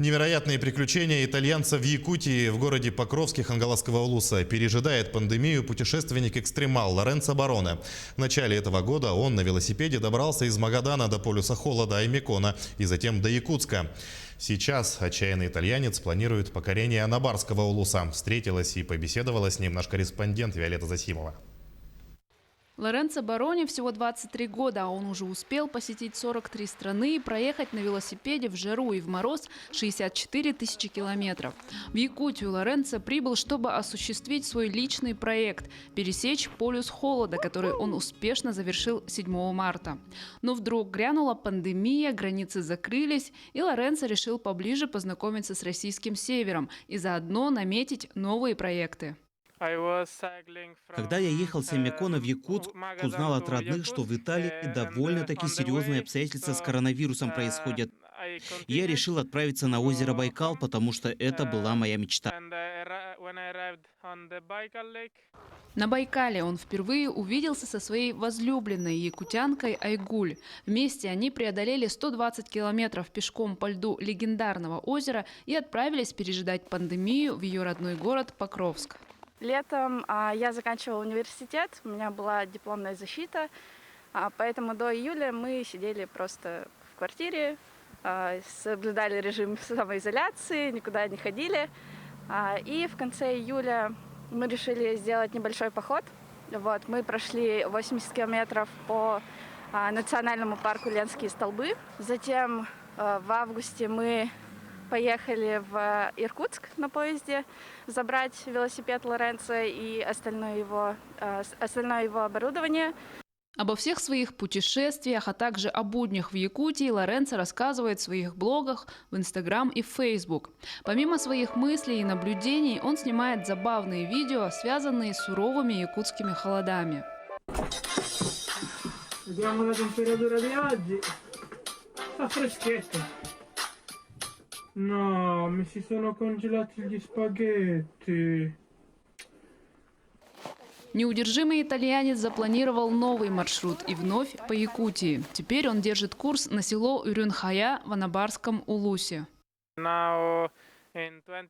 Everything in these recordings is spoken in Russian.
Невероятные приключения итальянца в Якутии в городе Покровске Хангаласского улуса. Пережидает пандемию путешественник-экстремал Лоренцо Бароне. В начале этого года он на велосипеде добрался из Магадана до полюса холода Аймекона и затем до Якутска. Сейчас отчаянный итальянец планирует покорение Анабарского улуса. Встретилась и побеседовала с ним наш корреспондент Виолетта Засимова. Лоренцо Бароне всего 23 года, а он уже успел посетить 43 страны и проехать на велосипеде в жару и в мороз 64 тысячи километров. В Якутию Лоренцо прибыл, чтобы осуществить свой личный проект – пересечь полюс холода, который он успешно завершил 7 марта. Но вдруг грянула пандемия, границы закрылись, и Лоренцо решил поближе познакомиться с российским севером и заодно наметить новые проекты. Когда я ехал с Аймекона в Якутск, узнал от родных, что в Италии довольно-таки серьезные обстоятельства с коронавирусом происходят. И я решил отправиться на озеро Байкал, потому что это была моя мечта. На Байкале он впервые увиделся со своей возлюбленной якутянкой Айгуль. Вместе они преодолели 120 километров пешком по льду легендарного озера и отправились пережидать пандемию в ее родной город Покровск. Летом я заканчивала университет, у меня была дипломная защита, поэтому до июля мы сидели просто в квартире, соблюдали режим самоизоляции, никуда не ходили. И в конце июля мы решили сделать небольшой поход. Мы прошли 80 километров по национальному парку Ленские столбы. Затем в августе мы поехали в Иркутск на поезде забрать велосипед Лоренцо и остальное его оборудование. Обо всех своих путешествиях, а также о буднях в Якутии Лоренцо рассказывает в своих блогах в Инстаграм и в Фейсбук. Помимо своих мыслей и наблюдений, он снимает забавные видео, связанные с суровыми якутскими холодами. No, mi si sono congelati gli spaghetti. Неудержимый итальянец запланировал новый маршрут и вновь по Якутии. Теперь он держит курс на село Юрюнхая в Анабарском улусе.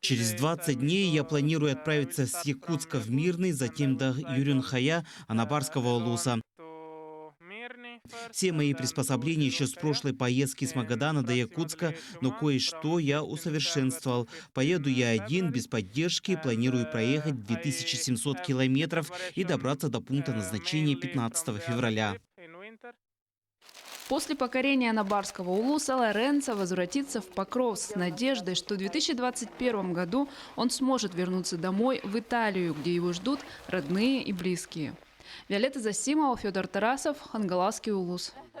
Через 20 дней я планирую отправиться с Якутска в Мирный, затем до Юрюнхая, Анабарского улуса. Все мои приспособления еще с прошлой поездки с Магадана до Якутска, но кое-что я усовершенствовал. Поеду я один, без поддержки, планирую проехать 2700 километров и добраться до пункта назначения 15 февраля. После покорения Анабарского улуса Лоренцо возвратится в Покровск с надеждой, что в 2021 году он сможет вернуться домой в Италию, где его ждут родные и близкие. Виолетта Засимова, Федор Тарасов, Хангаласский улус.